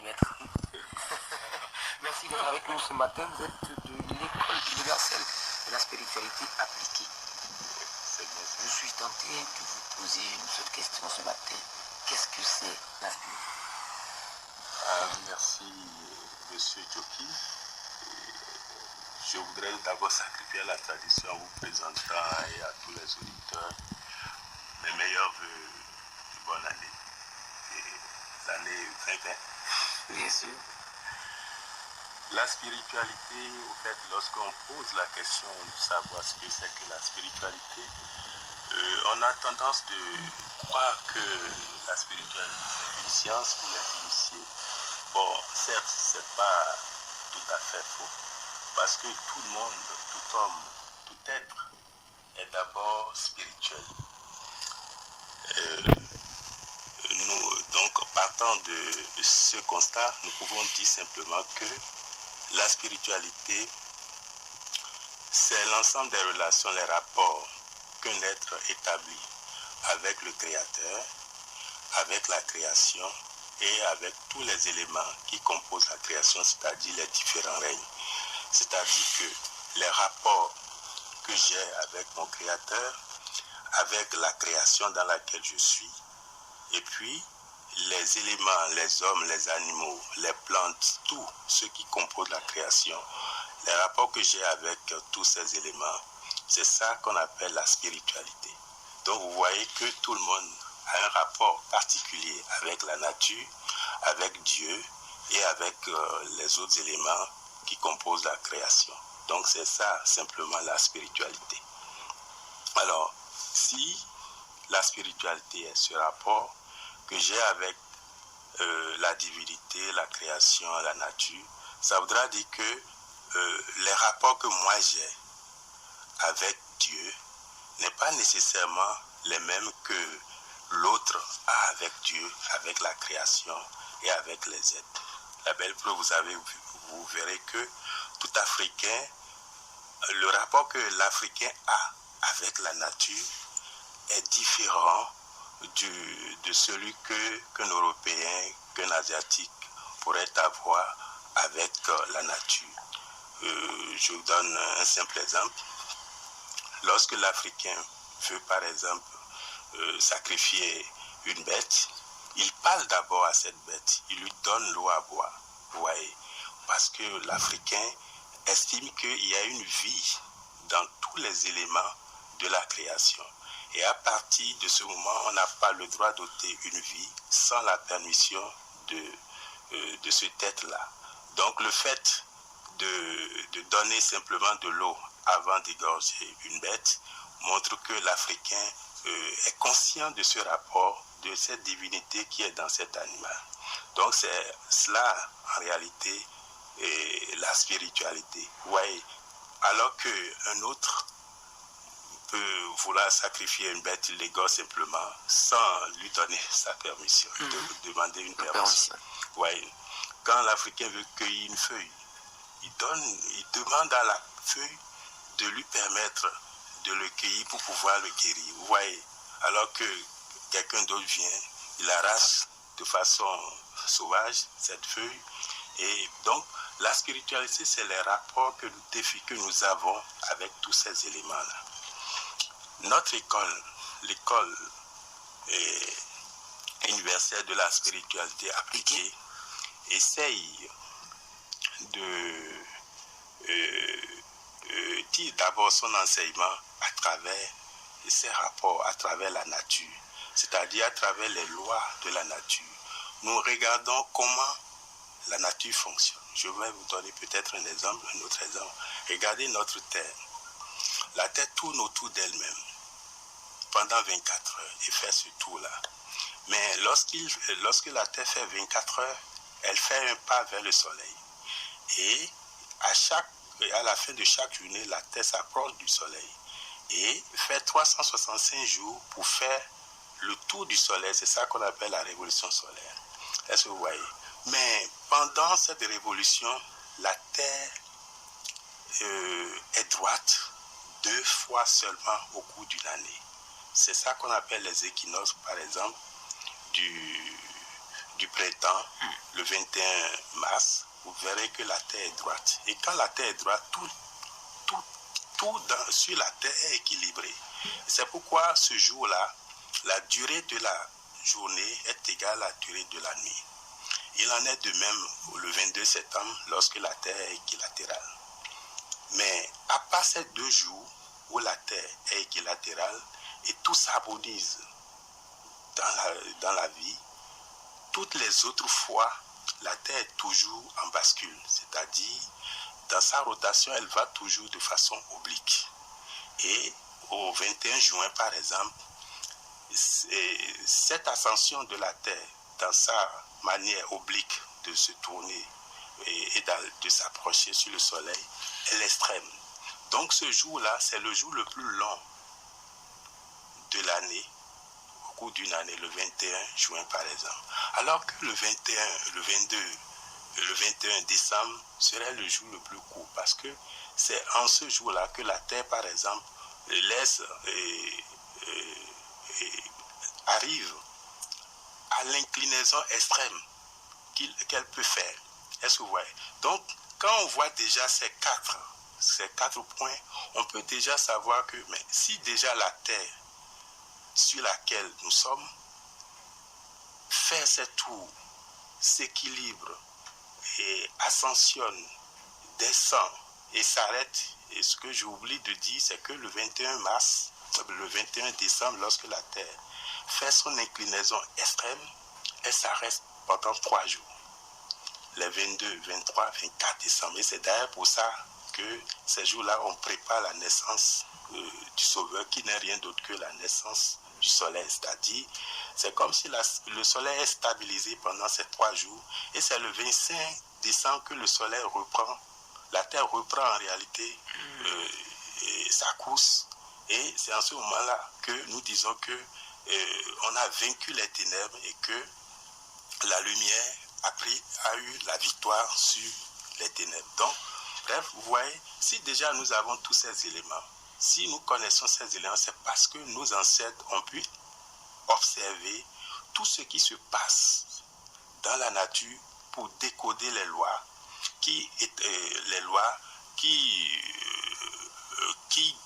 maître. Merci d'être avec nous ce matin. Vous êtes de l'école universelle de la spiritualité appliquée. Je suis tenté de vous poser une seule question ce matin. Qu'est-ce que c'est la spiritualité? Merci, monsieur Djoki. Je voudrais d'abord sacrifier à la tradition en vous présentant et à tous les auditeurs mes meilleurs vœux de bonne année. Et l'année 2020. Bien sûr. La spiritualité, au fait, lorsqu'on pose la question de savoir ce que c'est que la spiritualité, on a tendance de croire que la spiritualité est une science pour les initiés. Bon, certes, c'est pas tout à fait faux, parce que tout le monde, tout homme, tout être est d'abord spirituel. Donc, partant de ce constat, nous pouvons dire simplement que la spiritualité, c'est l'ensemble des relations, les rapports qu'un être établit avec le Créateur, avec la création et avec tous les éléments qui composent la création, c'est-à-dire les différents règnes. C'est-à-dire que les rapports que j'ai avec mon Créateur, avec la création dans laquelle je suis, et puis les éléments, les hommes, les animaux, les plantes, tout ce qui compose la création, les rapports que j'ai avec tous ces éléments, c'est ça qu'on appelle la spiritualité. Donc vous voyez que tout le monde a un rapport particulier avec la nature, avec Dieu et avec les autres éléments qui composent la création. Donc c'est ça simplement la spiritualité. Alors, si la spiritualité est ce rapport que j'ai avec la divinité, la création, la nature, ça voudra dire que les rapports que moi j'ai avec Dieu n'est pas nécessairement les mêmes que l'autre a avec Dieu, avec la création et avec les êtres. La belle preuve, vous verrez que tout Africain, le rapport que l'Africain a avec la nature est différent de celui qu'un Européen, qu'un Asiatique pourrait avoir avec la nature. Je vous donne un simple exemple. Lorsque l'Africain veut par exemple sacrifier une bête, il parle d'abord à cette bête, il lui donne l'eau à boire, vous voyez, parce que l'Africain estime qu'il y a une vie dans tous les éléments de la création. Et à partir de ce moment, on n'a pas le droit d'ôter une vie sans la permission de cet être-là. Donc le fait de donner simplement de l'eau avant d'égorger une bête montre que l'Africain est conscient de ce rapport, de cette divinité qui est dans cet animal. Donc c'est cela en réalité la spiritualité. Vous voyez, alors qu'un autre peut vouloir sacrifier une bête, il l'égorge simplement sans lui donner sa permission, de demander une permission. Ouais. Quand l'Africain veut cueillir une feuille, il demande à la feuille de lui permettre de le cueillir pour pouvoir le guérir. Vous voyez, alors que quelqu'un d'autre vient, il arrache de façon sauvage cette feuille. Et donc, la spiritualité, c'est les rapports que nous avons avec tous ces éléments-là. Notre école, l'école universelle de la spiritualité appliquée, essaye de dire d'abord son enseignement à travers ces rapports, à travers la nature, c'est-à-dire à travers les lois de la nature. Nous regardons comment la nature fonctionne. Je vais vous donner peut-être un exemple, un autre exemple. Regardez notre Terre. La Terre tourne autour d'elle-même pendant 24 heures et fait ce tour-là. Mais lorsque la Terre fait 24 heures, elle fait un pas vers le Soleil. Et à la fin de chaque journée, la Terre s'approche du Soleil et fait 365 jours pour faire le tour du Soleil. C'est ça qu'on appelle la révolution solaire. Est-ce que vous voyez? Mais pendant cette révolution, la Terre est droite 2 fois seulement au cours d'une année. C'est ça qu'on appelle les équinoxes, par exemple, du printemps, le 21 mars, vous verrez que la Terre est droite. Et quand la Terre est droite, sur la Terre est équilibré. C'est pourquoi ce jour-là, la durée de la journée est égale à la durée de la nuit. Il en est de même le 22 septembre lorsque la Terre est équilatérale. Mais à part ces 2 jours où la Terre est équilatérale et tout s'harmonise dans la vie, toutes les autres fois, la Terre est toujours en bascule, c'est-à-dire dans sa rotation, elle va toujours de façon oblique. Et au 21 juin, par exemple, cette ascension de la Terre dans sa manière oblique de se tourner et de s'approcher sur le Soleil est l'extrême. Donc ce jour-là, c'est le jour le plus long de l'année, au cours d'une année, le 21 juin par exemple. Alors que le 21, le 22, le 21 décembre serait le jour le plus court parce que c'est en ce jour-là que la Terre, par exemple, arrive à l'inclinaison extrême qu'elle peut faire. Est-ce que vous voyez? Donc, quand on voit déjà ces quatre points, on peut déjà savoir que mais si déjà la Terre sur laquelle nous sommes fait ses tours, s'équilibre et ascensionne, descend et s'arrête, et ce que j'oublie de dire, c'est que le 21 mars, le 21 décembre, lorsque la Terre fait son inclinaison extrême, elle s'arrête pendant 3 jours. Les 22, 23, 24 décembre. Et c'est d'ailleurs pour ça que ces jours-là, on prépare la naissance du Sauveur, qui n'est rien d'autre que la naissance du Soleil. C'est-à-dire, c'est comme si le Soleil est stabilisé pendant ces 3 jours. Et c'est le 25 décembre que le Soleil reprend. La Terre reprend en réalité sa course. Et c'est en ce moment-là que nous disons que on a vaincu les ténèbres et que la lumière a eu la victoire sur les ténèbres. Donc, bref, vous voyez, si déjà nous avons tous ces éléments, si nous connaissons ces éléments, c'est parce que nos ancêtres ont pu observer tout ce qui se passe dans la nature pour décoder les lois qui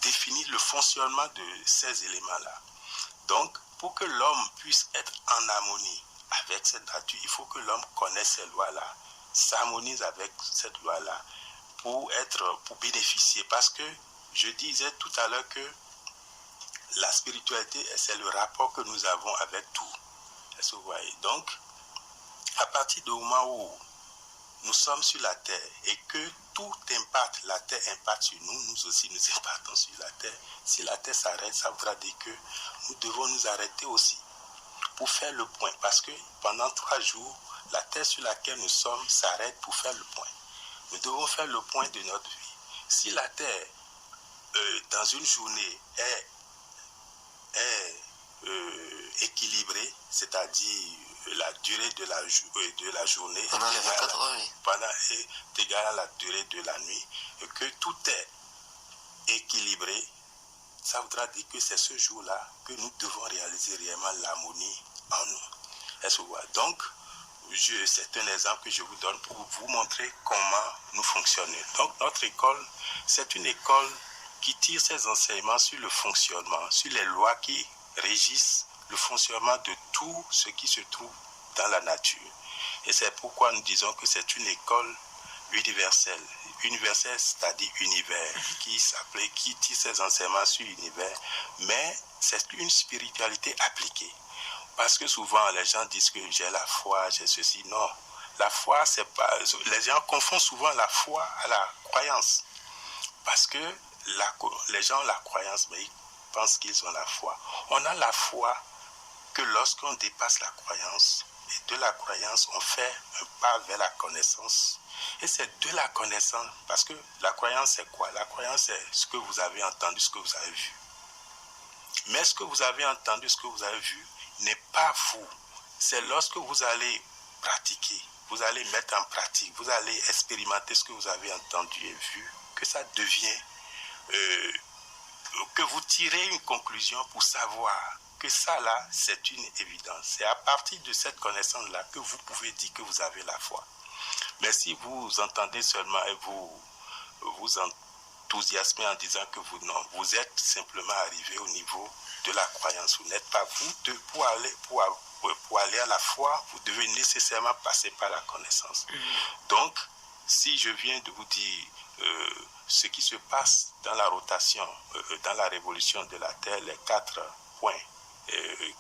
définissent le fonctionnement de ces éléments-là. Donc, pour que l'homme puisse être en harmonie avec cette nature, il faut que l'homme connaisse ces lois-là, s'harmonise avec cette loi-là pour bénéficier. Parce que je disais tout à l'heure que la spiritualité, c'est le rapport que nous avons avec tout. Est-ce que vous voyez? Donc, à partir du moment où nous sommes sur la terre et que tout impacte, la terre impacte sur nous, nous aussi nous impactons sur la terre. Si la terre s'arrête, ça voudra dire que nous devons nous arrêter aussi pour faire le point. Parce que pendant 3 jours, la terre sur laquelle nous sommes s'arrête pour faire le point. Nous devons faire le point de notre vie. Si la terre, dans une journée, est équilibrée, c'est-à-dire la durée de la journée est égale à la durée de la nuit, et que tout est équilibré, ça voudra dire que c'est ce jour-là que nous devons réaliser réellement l'harmonie en nous. Est-ce que vous voyez? Donc, c'est un exemple que je vous donne pour vous montrer comment nous fonctionnons. Donc, notre école, c'est une école qui tire ses enseignements sur le fonctionnement, sur les lois qui régissent le fonctionnement de tout ce qui se trouve dans la nature. Et c'est pourquoi nous disons que c'est une école universelle. Universelle, c'est-à-dire univers, qui tire ses enseignements sur l'univers, mais c'est une spiritualité appliquée. Parce que souvent, les gens disent que j'ai la foi, j'ai ceci. Non, la foi, c'est pas... Les gens confondent souvent la foi à la croyance. Parce que les gens ont la croyance, mais ils pensent qu'ils ont la foi. On a la foi que lorsqu'on dépasse la croyance, et de la croyance, on fait un pas vers la connaissance. Et c'est de la connaissance, parce que la croyance, c'est quoi? La croyance, c'est ce que vous avez entendu, ce que vous avez vu. Mais ce que vous avez entendu, ce que vous avez vu, n'est pas vous. C'est lorsque vous allez pratiquer, vous allez mettre en pratique, vous allez expérimenter ce que vous avez entendu et vu, que ça devient, que vous tirez une conclusion pour savoir que ça là, c'est une évidence. C'est à partir de cette connaissance-là que vous pouvez dire que vous avez la foi. Mais si vous entendez seulement et vous enthousiasmez en disant que vous êtes simplement arrivé au niveau de la croyance, vous n'êtes pas vous, pour aller à la foi, vous devez nécessairement passer par la connaissance. Donc, si je viens de vous dire ce qui se passe dans la rotation, dans la révolution de la Terre, les 4 points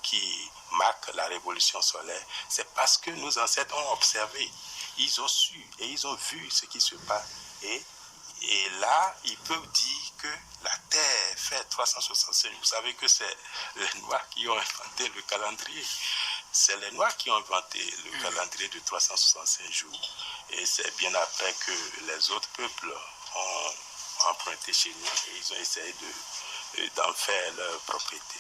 qui marquent la révolution solaire, c'est parce que nos ancêtres ont observé, ils ont su et ils ont vu ce qui se passe. Et là, ils peuvent dire que la Terre fait 365. Vous savez que c'est les Noirs qui ont inventé le calendrier. C'est les Noirs qui ont inventé le calendrier de 365 jours. Et c'est bien après que les autres peuples ont emprunté chez nous et ils ont essayé d'en faire leur propriété.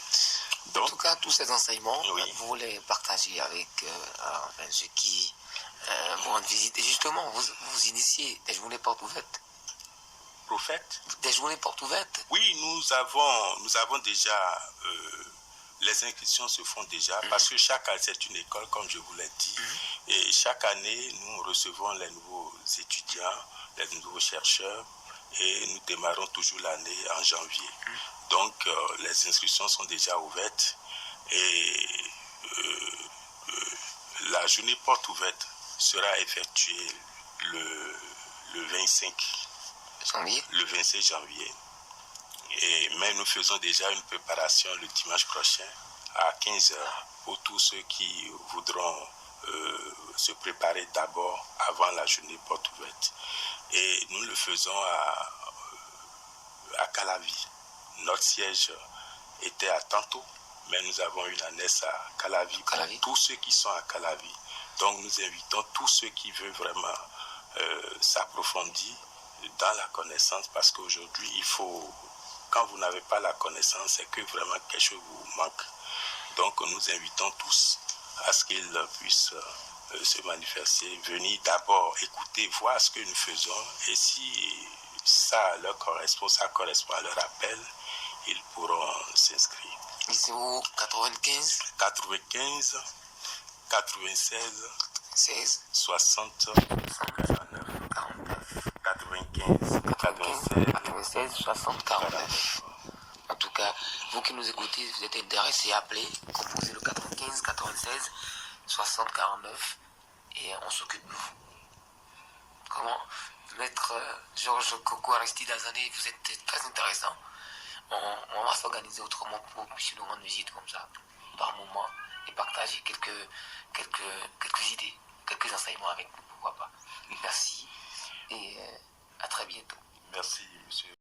Donc, en tout cas, tous ces enseignements, oui, vous les partagez avec ceux qui vous rendent visite. Et justement, vous initiez des journées portes ouvertes. Prophète. Des journées portes ouvertes. Oui, nous avons déjà, les inscriptions se font déjà, parce que chaque année, c'est une école, comme je vous l'ai dit, et chaque année, nous recevons les nouveaux étudiants, les nouveaux chercheurs, et nous démarrons toujours l'année en janvier. Donc, les inscriptions sont déjà ouvertes, et la journée porte ouverte sera effectuée le 25 janvier. Le 26 janvier. Mais nous faisons déjà une préparation le dimanche prochain à 15h pour tous ceux qui voudront se préparer d'abord avant la journée porte ouverte. Et nous le faisons à Calavi. Notre siège était à Tantôt, mais nous avons une annexe à Calavi pour tous ceux qui sont à Calavi. Donc nous invitons tous ceux qui veulent vraiment s'approfondir dans la connaissance, parce qu'aujourd'hui, il faut, quand vous n'avez pas la connaissance, c'est que vraiment quelque chose vous manque. Donc nous invitons tous à ce qu'ils puissent se manifester, venir d'abord écouter, voir ce que nous faisons, et si ça leur correspond, ça correspond à leur appel, ils pourront s'inscrire. Ici où 95 96 16 60 96 60 49. En tout cas, vous qui nous écoutez, vous êtes intéressés, appelez, composez le 95 96 60 49 et on s'occupe de vous. Comment, Maître Georges Coco Aristide Azané, vous êtes très intéressant. On va s'organiser autrement pour que vous puissiez nous rendre visite comme ça, par moment, et partager quelques idées, quelques enseignements avec nous, pourquoi pas. Merci et à très bientôt. Merci, monsieur.